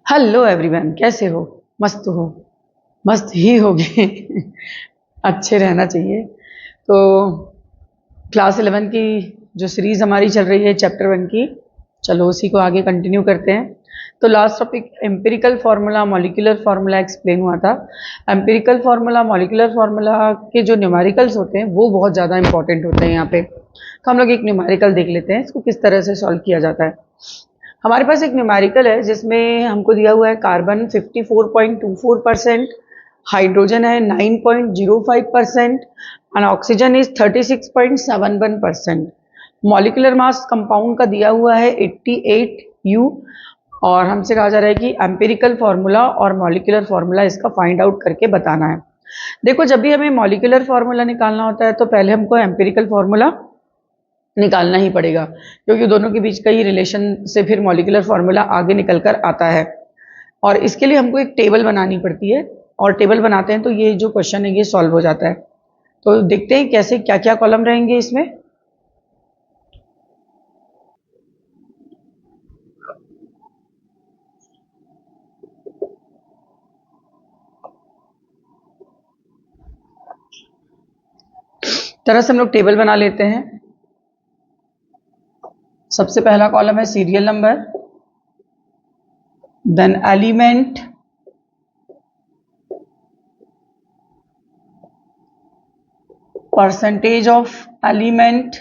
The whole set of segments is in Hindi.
हेलो एवरीवन, कैसे हो? मस्त हो? मस्त ही होगे। अच्छे रहना चाहिए। तो क्लास 11 की जो सीरीज हमारी चल रही है चैप्टर 1 की, चलो उसी को आगे कंटिन्यू करते हैं। तो last topic empirical formula molecular formula explain हुआ था। एम्पिरिकल फार्मूला मॉलिक्यूलर फार्मूला के जो न्यूमेरिकल्स होते हैं वो बहुत ज़्यादा इंपॉर्टेंट होते हैं यहाँ पे। तो हम लोग एक न्यूमेरिकल देख लेते हैं, इसको किस तरह से सॉल्व किया जाता है। हमारे पास एक न्यूमेरिकल है जिसमें हमको दिया हुआ है कार्बन 54.24%, हाइड्रोजन है 9.05% और oxygen is 36.71%। Molecular mass compound का दिया हुआ है 88U और हमसे कहा जा रहा है कि एम्पिरिकल फार्मूला और मॉलिक्यूलर फार्मूला इसका फाइंड आउट करके बताना है। देखो, जब भी हमें मॉलिक्यूलर फार्मूला निकालना होता है तो पहले हमको एम्पिरिकल फार्मूला निकालना ही पड़ेगा, क्योंकि दोनों के बीच का ही रिलेशन से फिर मॉलिक्यूलर फार्मूला आगे निकल कर आता है। और इसके लिए हमको एक टेबल बनानी पड़ती है और टेबल बनाते हैं तो ये जो क्वेश्चन है ये सॉल्व हो जाता है। तो देखते हैं कैसे क्या क्या कॉलम रहेंगे इसमें। तरह से हम लोग टेबल बना लेते हैं। सबसे पहला कॉलम है serial number, then element, percentage of element,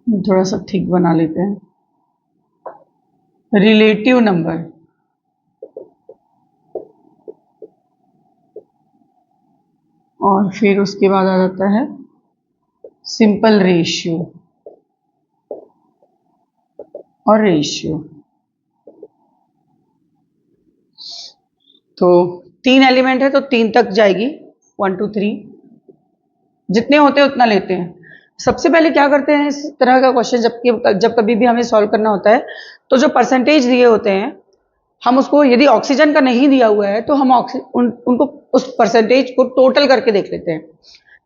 थोड़ा सा ठीक बना लेते हैं, रिलेटिव नंबर, और फिर उसके बाद आ जाता है सिंपल रेशियो और रेशियो। तो 3 एलिमेंट है तो 3 तक जाएगी, 1 2 3 जितने होते हैं उतना लेते हैं। सबसे पहले क्या करते हैं, इस तरह का क्वेश्चन जब कभी भी हमें सॉल्व करना होता है तो जो परसेंटेज दिए होते हैं हम उसको, यदि ऑक्सीजन का नहीं दिया हुआ है तो हम उनको उस परसेंटेज को टोटल करके देख लेते हैं।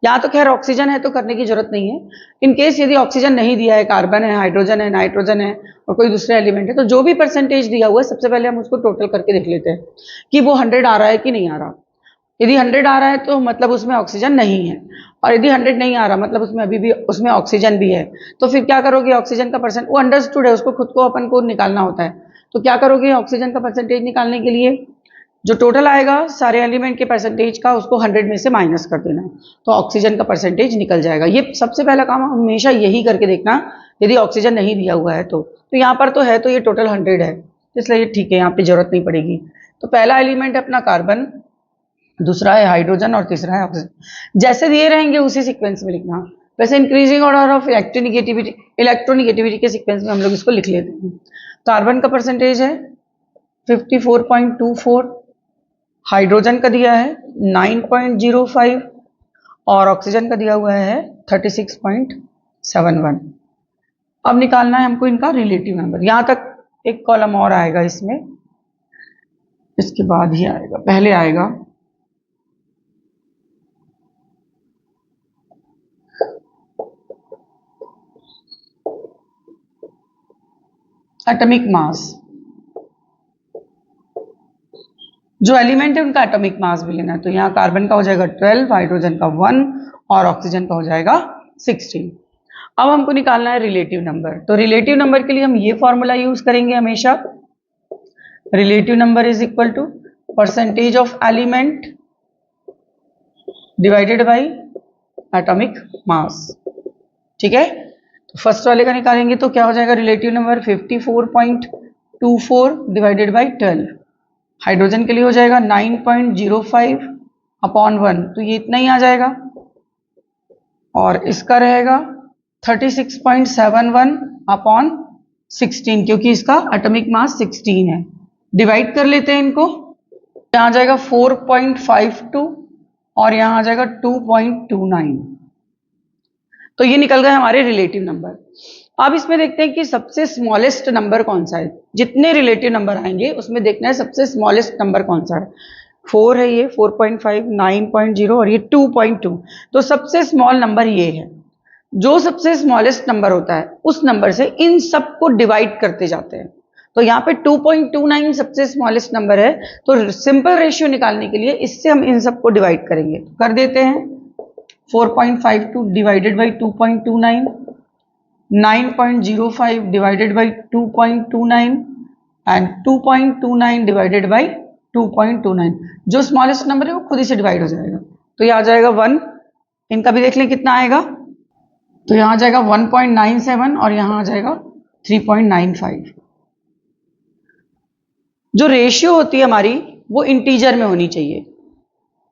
यहाँ तो खैर ऑक्सीजन है तो करने की जरूरत नहीं है। इन केस यदि ऑक्सीजन नहीं दिया है, कार्बन है, हाइड्रोजन है, नाइट्रोजन है और कोई दूसरा एलिमेंट है, तो जो भी परसेंटेज दिया हुआ है सबसे पहले हम उसको टोटल करके देख लेते हैं कि वो 100 आ रहा है कि नहीं आ रहा। यदि 100 आ रहा है तो मतलब उसमें ऑक्सीजन नहीं है, और यदि 100 नहीं आ रहा मतलब उसमें अभी भी उसमें ऑक्सीजन भी है। तो फिर क्या करोगे, ऑक्सीजन का परसेंट, वो अंडरस्टूड है, उसको खुद को अपन को निकालना होता है। तो क्या करोगे, ऑक्सीजन का परसेंटेज निकालने के लिए जो टोटल आएगा सारे एलिमेंट के परसेंटेज का उसको 100 में से माइनस कर देना है, तो ऑक्सीजन का परसेंटेज निकल जाएगा। ये सबसे पहला काम हमेशा यही करके देखना, यदि ऑक्सीजन नहीं दिया हुआ है तो यहाँ पर तो है, तो ये टोटल 100 है, इसलिए ठीक है, यहाँ पे जरूरत नहीं पड़ेगी। तो पहला एलिमेंट है अपना कार्बन, दूसरा है हाइड्रोजन और तीसरा है ऑक्सीजन। जैसे दिए रहेंगे उसी सीक्वेंस में लिखना। वैसे इंक्रीजिंग ऑर्डर ऑफ इलेक्ट्रोनिगेटिविटी के सीक्वेंस में हम लोग इसको लिख लेते हैं। कार्बन का परसेंटेज है 54.24, हाइड्रोजन का दिया है 9.05 और ऑक्सीजन का दिया हुआ है 36.71। अब निकालना है हमको इनका रिलेटिव नंबर। यहां तक एक कॉलम और आएगा इसमें, इसके बाद ही आएगा, पहले आएगा एटॉमिक मास। जो एलिमेंट है उनका एटॉमिक मास भी लेना है। तो यहाँ कार्बन का हो जाएगा 12, हाइड्रोजन का 1 और ऑक्सीजन का हो जाएगा 16। अब हमको निकालना है रिलेटिव नंबर। तो रिलेटिव नंबर के लिए हम ये फॉर्मूला यूज करेंगे हमेशा, relative number is equal to percentage of element divided by atomic mass. ठीक है, तो फर्स्ट वाले का निकालेंगे तो क्या हो जाएगा, relative number 54.24 divided by 12। Hydrogen के लिए हो जाएगा 9.05 अपॉन 1, तो ये इतना ही आ जाएगा। और इसका रहेगा 36.71 अपॉन 16, क्योंकि इसका एटॉमिक मास 16 है। डिवाइड कर लेते हैं इनको, यहाँ आ जाएगा 4.52 और यहाँ आ जाएगा 2.29। तो ये निकल गए हमारे रिलेटिव नंबर। अब इसमें देखते हैं कि सबसे स्मॉलेस्ट नंबर कौन सा है। जितने रिलेटिव नंबर आएंगे उसमें देखना है सबसे स्मॉलेस्ट नंबर कौन सा है। 4 है ये, 4.5, 9.0 और ये 2.2। तो सबसे स्मॉल नंबर ये है। जो सबसे स्मॉलेस्ट नंबर होता है उस नंबर से इन सबको डिवाइड करते जाते हैं। तो यहाँ पे 2.29 सबसे स्मॉलेस्ट नंबर है, तो सिंपल रेशियो निकालने के लिए इससे हम इन सबको डिवाइड करेंगे। तो कर देते हैं 4.52 divided by 2.29, 9.05 divided by 2.29 and 2.29 divided by 2.29। जो स्मॉलेस्ट नंबर है वो खुद ही से डिवाइड हो जाएगा, तो ये आ जाएगा 1। इनका भी देख लें कितना आएगा, तो यहाँ आ जाएगा 1.97 और यहाँ आ जाएगा 3.95। जो रेशियो होती है हमारी वो इंटीजर में होनी चाहिए।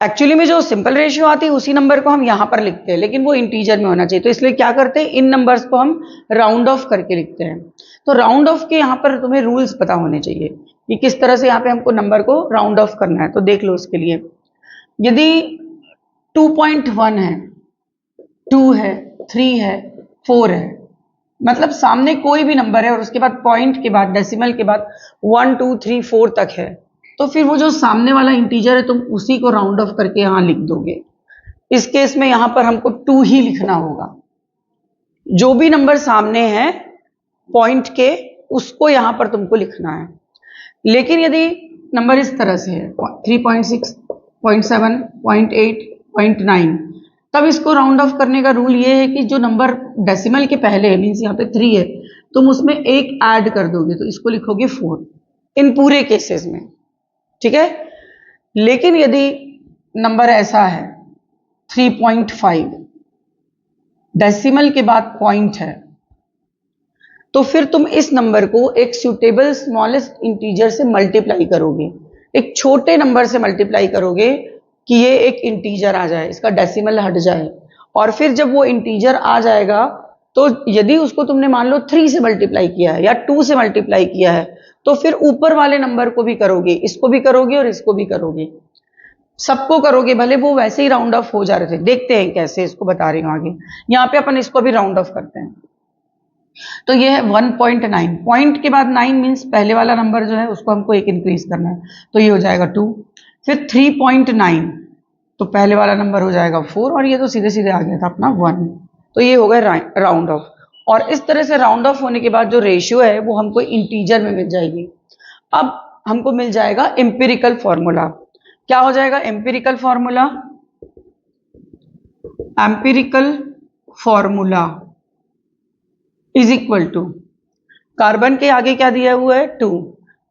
एक्चुअली में जो सिंपल रेशियो आती है उसी नंबर को हम यहाँ पर लिखते हैं, लेकिन वो इंटीजर में होना चाहिए, तो इसलिए क्या करते हैं, इन नंबर्स को हम राउंड ऑफ करके लिखते हैं। तो राउंड ऑफ के यहाँ पर तुम्हें रूल्स पता होने चाहिए कि किस तरह से यहाँ पे हमको नंबर को राउंड ऑफ करना है। तो देख लो उसके लिए, यदि 2.1 है, 2 है, 3 है, 4 है, मतलब सामने कोई भी नंबर है और उसके बाद पॉइंट के बाद डेसिमल के बाद 1 2 3 4 तक है, तो फिर वो जो सामने वाला इंटीजर है तुम उसी को राउंड ऑफ करके यहां लिख दोगे। इस केस में यहां पर हमको 2 ही लिखना होगा। जो भी नंबर सामने है पॉइंट के उसको यहां पर तुमको लिखना है। लेकिन यदि नंबर इस तरह से है 3.6, 0.7, 0.8, 0.9, तब इसको राउंड ऑफ करने का रूल ये है कि जो नंबर डेसिमल के पहले है, मीन्स यहाँ पे 3 है, तुम उसमें एक ऐड कर दोगे, तो इसको लिखोगे 4 इन पूरे केसेस में, ठीक है। लेकिन यदि नंबर ऐसा है 3.5, डेसिमल के बाद पॉइंट है, तो फिर तुम इस नंबर को एक सूटेबल स्मॉलेस्ट इंटीजर से मल्टीप्लाई करोगे, एक छोटे नंबर से मल्टीप्लाई करोगे कि ये एक इंटीजर आ जाए, इसका डेसिमल हट जाए। और फिर जब वो इंटीजर आ जाएगा तो यदि उसको तुमने मान लो 3 से मल्टीप्लाई किया है या 2 से मल्टीप्लाई किया है, तो फिर ऊपर वाले नंबर को भी करोगे, इसको भी करोगे और इसको भी करोगे, सबको करोगे, भले वो वैसे ही राउंड ऑफ हो जा रहे थे। देखते हैं कैसे, इसको बता रही हूं आगे। यहाँ पे अपन इसको भी राउंड ऑफ करते हैं। तो ये है 1.9, पॉइंट के बाद 9 मीन्स पहले वाला नंबर जो है उसको हमको एक इंक्रीज करना है, तो ये हो जाएगा 2। फिर 3.9, तो पहले वाला नंबर हो जाएगा 4 और ये तो सीधे सीधे आ गया था अपना 1, तो ये हो गया राउंड ऑफ। और इस तरह से राउंड ऑफ होने के बाद जो रेशियो है वो हमको इंटीजर में मिल जाएगी। अब हमको मिल जाएगा एम्पिरिकल फॉर्मूला। क्या हो जाएगा empirical formula? Empirical formula is equal to, carbon के आगे क्या दिया हुआ है 2,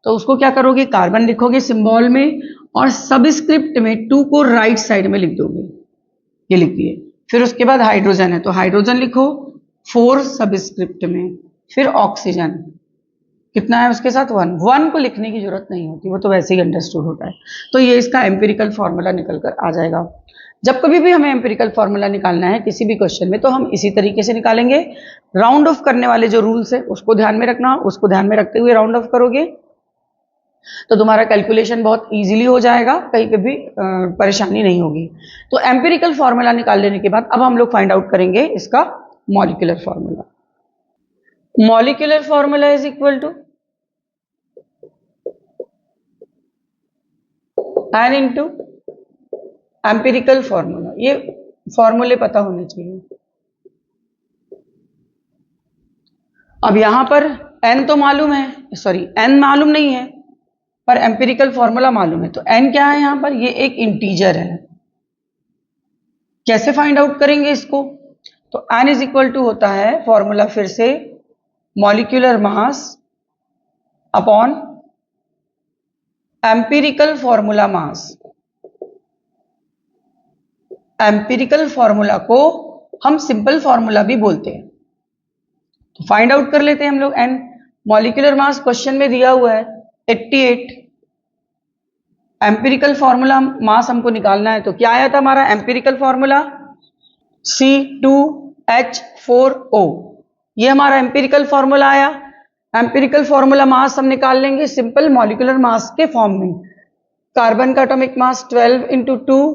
तो उसको क्या करोगे, कार्बन लिखोगे सिंबल में और सबस्क्रिप्ट में 2 को राइट साइड में लिख दोगे, ये लिख दिए। फिर उसके बाद हाइड्रोजन है तो हाइड्रोजन लिखो 4 सबस्क्रिप्ट में, फिर ऑक्सीजन कितना है उसके साथ 1, 1 को लिखने की जरूरत नहीं होती, वो तो वैसे ही अंडरस्टूड होता है। तो ये इसका एम्पिरिकल फॉर्मूला निकल कर आ जाएगा। जब कभी भी हमें एम्पिरिकल फॉर्मूला निकालना है किसी भी क्वेश्चन में तो हम इसी तरीके से निकालेंगे। राउंड ऑफ करने वाले जो रूल्स है उसको ध्यान में रखना, उसको ध्यान में रखते हुए राउंड ऑफ करोगे तो तुम्हारा कैलकुलेशन बहुत इजीली हो जाएगा, कहीं पे भी परेशानी नहीं होगी। तो एम्पिरिकल फॉर्मूला निकाल लेने के बाद अब हम लोग फाइंड आउट करेंगे इसका molecular formula. Molecular formula is equal to n into empirical formula. ये फॉर्मूले पता होने चाहिए। अब यहां पर n तो मालूम है, सॉरी n मालूम नहीं है पर एम्पिरिकल फॉर्मूला मालूम है, तो n क्या है यहां पर, ये एक इंटीजर है। कैसे फाइंड आउट करेंगे इसको, तो n इज इक्वल टू होता है फॉर्मूला फिर से molecular mass upon empirical formula मास। एम्पिरिकल फॉर्मूला को हम सिंपल फॉर्मूला भी बोलते हैं। तो फाइंड आउट कर लेते हैं हम लोग n। मॉलिक्यूलर मास क्वेश्चन में दिया हुआ है 88, एम्पिरिकल फॉर्मूला मास हमको निकालना है, तो क्या आया था हमारा एम्पिरिकल फॉर्मूला C2H4O, ये हमारा एम्पिरिकल फॉर्मूला आया। एम्पिरिकल फॉर्मूला मास हम निकाल लेंगे सिंपल मॉलिक्यूलर मास के फॉर्म में। कार्बन का atomic mass 12 into 2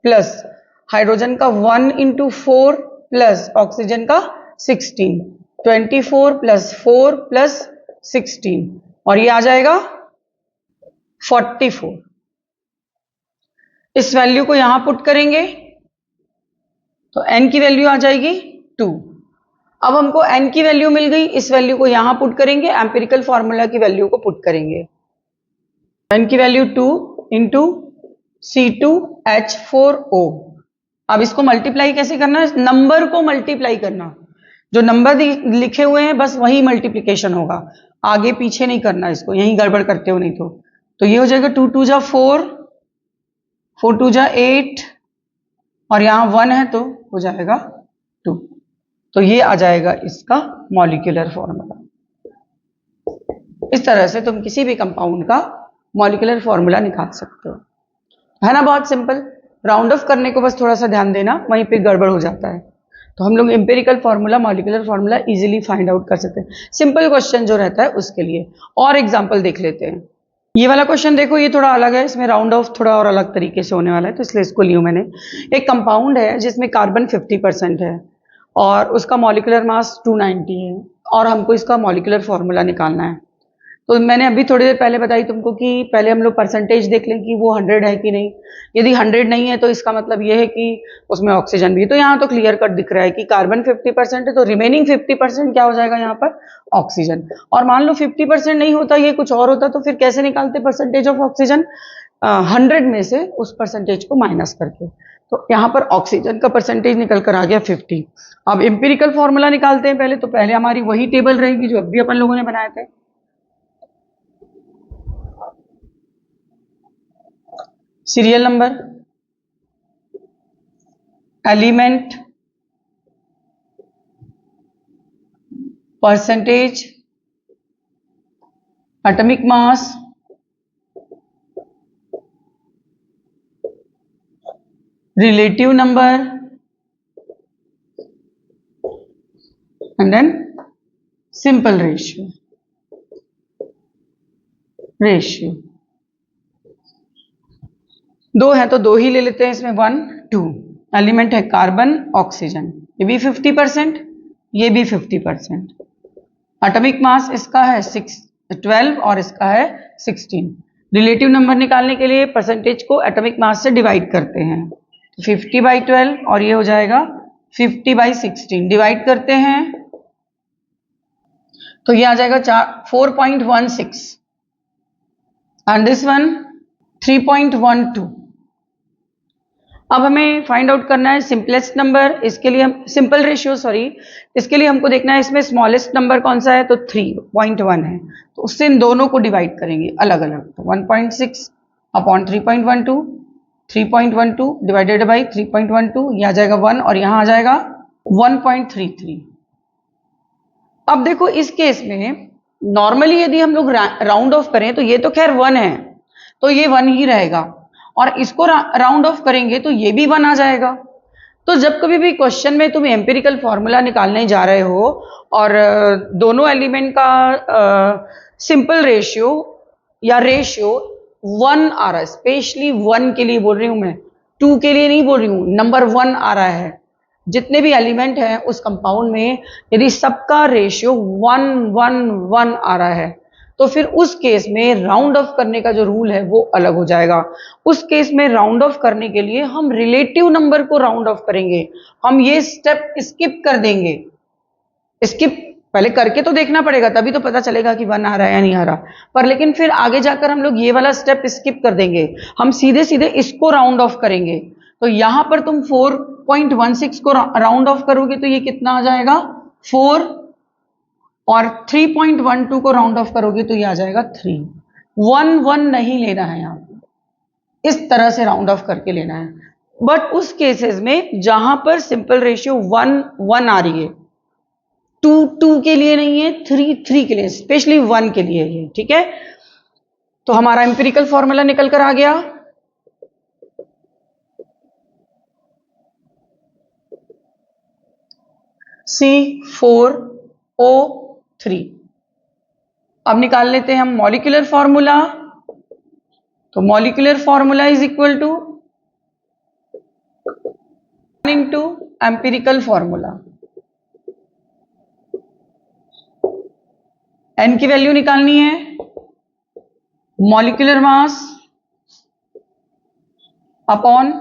plus hydrogen का 1 इंटू 4 प्लस ऑक्सीजन का 16, 24 प्लस 4 प्लस 16 और ये आ जाएगा 44। इस वैल्यू को यहां पुट करेंगे तो n की वैल्यू आ जाएगी 2। अब हमको n की वैल्यू मिल गई, इस वैल्यू को यहां पुट करेंगे, एम्पिरिकल फॉर्मूला की वैल्यू को पुट करेंगे। n की वैल्यू 2 इंटू C2H4O। अब इसको मल्टीप्लाई कैसे करना है, नंबर को मल्टीप्लाई करना, जो नंबर लिखे हुए हैं बस वही मल्टीप्लीकेशन होगा, आगे पीछे नहीं करना इसको, यहीं गड़बड़ करते हो नहीं तो ये हो जाएगा 2 2 जा 4, 4 2 जा 8 और यहां 1 है तो हो जाएगा 2। तो ये आ जाएगा इसका मॉलिक्यूलर फॉर्मूला। इस तरह से तुम किसी भी कंपाउंड का मॉलिक्यूलर फॉर्मूला निकाल सकते हो, है ना, बहुत सिंपल। राउंड ऑफ करने को बस थोड़ा सा ध्यान देना, वहीं पे गड़बड़ हो जाता है। तो हम लोग empirical formula, molecular formula easily find out कर सकते हैं, सिंपल क्वेश्चन जो रहता है उसके लिए। और एग्जांपल देख लेते हैं। ये वाला क्वेश्चन देखो, ये थोड़ा अलग है, इसमें राउंड ऑफ थोड़ा और अलग तरीके से होने वाला है, तो इसलिए इसको लिया मैंने। एक कंपाउंड है जिसमें कार्बन 50% है और उसका मॉलिक्यूलर मास 290 है और हमको इसका मॉलिक्यूलर फॉर्मूला निकालना है। तो मैंने अभी थोड़ी देर पहले बताई तुमको कि पहले हम लोग परसेंटेज देख लें कि वो 100 है कि नहीं। यदि 100 नहीं है तो इसका मतलब ये है कि उसमें ऑक्सीजन भी है। तो यहाँ तो क्लियर कट दिख रहा है कि कार्बन 50% है, तो रिमेनिंग 50% क्या हो जाएगा यहाँ पर, ऑक्सीजन। और मान लो 50% नहीं होता, ये कुछ और होता, तो फिर कैसे निकालते परसेंटेज ऑफ ऑक्सीजन, 100 में से उस परसेंटेज को माइनस करके। तो यहाँ पर ऑक्सीजन का परसेंटेज निकल कर आ गया 50। अब एम्पिरिकल फॉर्मूला निकालते हैं पहले, तो पहले हमारी वही टेबल रहेगी जो अभी अपन लोगों ने बनाए थे। Serial number, element, percentage, atomic mass, relative number and then simple ratio. दो है तो दो ही ले लेते हैं इसमें, 1 2। एलिमेंट है कार्बन, ऑक्सीजन, ये भी 50%, ये भी 50%। एटॉमिक मास इसका है 12 और इसका है 16। रिलेटिव नंबर निकालने के लिए परसेंटेज को एटॉमिक मास से डिवाइड करते हैं, 50/12 और ये हो जाएगा 50/16। डिवाइड करते हैं तो ये आ जाएगा 4.16 एंड दिस वन 3.12। अब हमें फाइंड आउट करना है सिंपलेस्ट नंबर, इसके लिए हम सिंपल रेशियो, सॉरी, इसके लिए हमको देखना है इसमें स्मॉलेस्ट नंबर कौन सा है, तो 3.1 है, तो उससे इन दोनों को डिवाइड करेंगे अलग अलग। तो 1.6 अपॉन 3.12, 3.12 डिवाइडेड बाई 3.12, ये आ जाएगा 1 और यहाँ आ जाएगा 1.33। अब देखो इस केस में नॉर्मली यदि हम लोग राउंड ऑफ करें तो ये तो खैर 1 है, तो ये 1 ही रहेगा, और इसको राउंड ऑफ करेंगे तो ये भी 1 आ जाएगा। तो जब कभी भी क्वेश्चन में तुम एम्पिरिकल फॉर्मूला निकालने जा रहे हो और दोनों एलिमेंट का सिंपल रेशियो या रेशियो 1 आ रहा है, स्पेशली 1 के लिए बोल रही हूं मैं, 2 के लिए नहीं बोल रही हूं, नंबर 1 आ रहा है, जितने भी एलिमेंट हैं उस कंपाउंड में यदि सबका रेशियो 1 1 1 आ रहा है तो फिर उस केस में राउंड ऑफ करने का जो रूल है वो अलग हो जाएगा। उस केस में राउंड ऑफ करने के लिए हम रिलेटिव नंबर को राउंड ऑफ करेंगे, हम ये स्टेप स्किप कर देंगे। स्किप पहले करके तो देखना पड़ेगा, तभी तो पता चलेगा कि 1 आ रहा है या नहीं आ रहा, पर लेकिन फिर आगे जाकर हम लोग ये वाला स्टेप स्किप कर देंगे, हम सीधे सीधे इसको राउंड ऑफ करेंगे। तो यहां पर तुम 4.16 को राउंड ऑफ करोगे तो ये कितना आ जाएगा 4, और 3.12 को राउंड ऑफ करोगे तो ये आ जाएगा 3। 1 1 नहीं लेना है यहाँ, इस तरह से राउंड ऑफ करके लेना है। बट उस केसेस में जहां पर सिंपल रेशियो 1 1 आ रही है, 2 2 के लिए नहीं है, 3 3 के लिए, स्पेशली 1 के लिए है, ठीक है। तो हमारा एम्पिरिकल फॉर्मूला निकल कर आ गया, C4O3। अब निकाल लेते हैं हम मॉलिक्यूलर फॉर्मूला। तो molecular formula is equal to into empirical formula. n की वैल्यू निकालनी है, molecular mass upon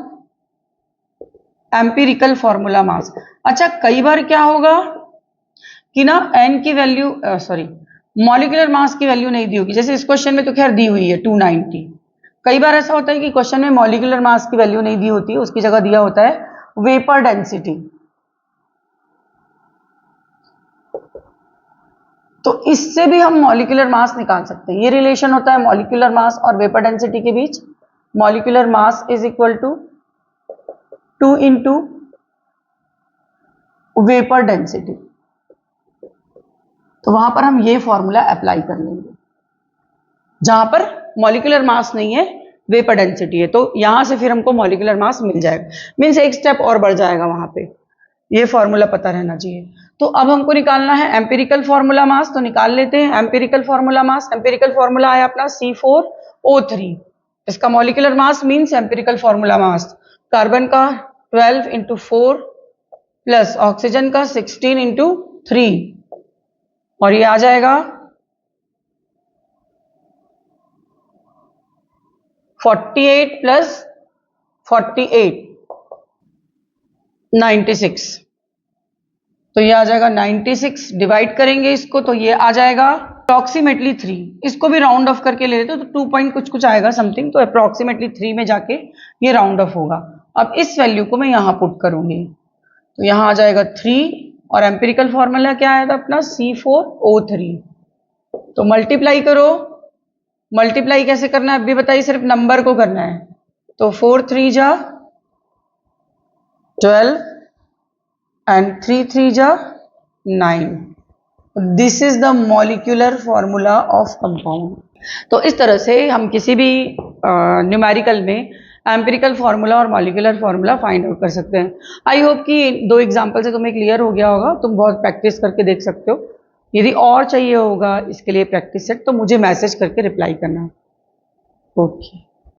empirical formula mass. अच्छा, कई बार क्या होगा कि ना एन की वैल्यू सॉरी मॉलिक्यूलर मास की वैल्यू नहीं दी होगी। जैसे इस क्वेश्चन में तो खैर दी हुई है 290। कई बार ऐसा होता है कि क्वेश्चन में मॉलिक्यूलर मास की वैल्यू नहीं दी होती, उसकी जगह दिया होता है वेपर डेंसिटी। तो इससे भी हम मॉलिक्यूलर मास निकाल सकते हैं। ये रिलेशन होता है मॉलिक्यूलर मास और वेपर डेंसिटी के बीच। Molecular mass is equal to 2 into vapour density. तो वहां पर हम ये फॉर्मूला अप्लाई कर लेंगे जहां पर मॉलिक्यूलर मास नहीं है, वेपर डेंसिटी है। तो यहां से फिर हमको मॉलिक्यूलर मास मिल जाएगा, मीन्स एक स्टेप और बढ़ जाएगा वहां पे। ये फॉर्मूला पता रहना चाहिए। तो अब हमको निकालना है एम्पिरिकल फॉर्मूला मास, तो निकाल लेते हैं एम्पिरिकल फॉर्मूला मास। एम्पिरिकल फॉर्मूला आया अपना C4O3। इसका molecular mass means empirical formula mass carbon का 12 इंटू 4 प्लस ऑक्सीजन का 16 इंटू 3, और ये आ जाएगा 48 प्लस 48 96। तो ये आ जाएगा 96, डिवाइड करेंगे इसको तो ये आ जाएगा अप्रोक्सीमेटली 3। इसको भी राउंड ऑफ करके ले लेते तो 2 पॉइंट कुछ कुछ आएगा समथिंग, तो अप्रोक्सीमेटली 3 में जाके ये राउंड ऑफ होगा। अब इस वैल्यू को मैं यहां पुट करूंगी तो यहां आ जाएगा 3, और एम्पिरिकल फॉर्मूला क्या आया था अपना C4O3। तो मल्टीप्लाई करो। मल्टीप्लाई कैसे करना है अब भी बताइए, सिर्फ नंबर को करना है। तो 4 3 जा 12 एंड 3 3 जा 9। This is the molecular formula of compound. तो इस तरह से हम किसी भी न्यूमेरिकल में एम्पिरिकल फार्मूला और मॉलिक्यूलर फार्मूला फाइंड आउट कर सकते हैं। आई होप कि 2 एग्जांपल से तुम्हें क्लियर हो गया होगा। तुम बहुत प्रैक्टिस करके देख सकते हो। यदि और चाहिए होगा इसके लिए प्रैक्टिस सेट तो मुझे मैसेज करके रिप्लाई करना। ओके।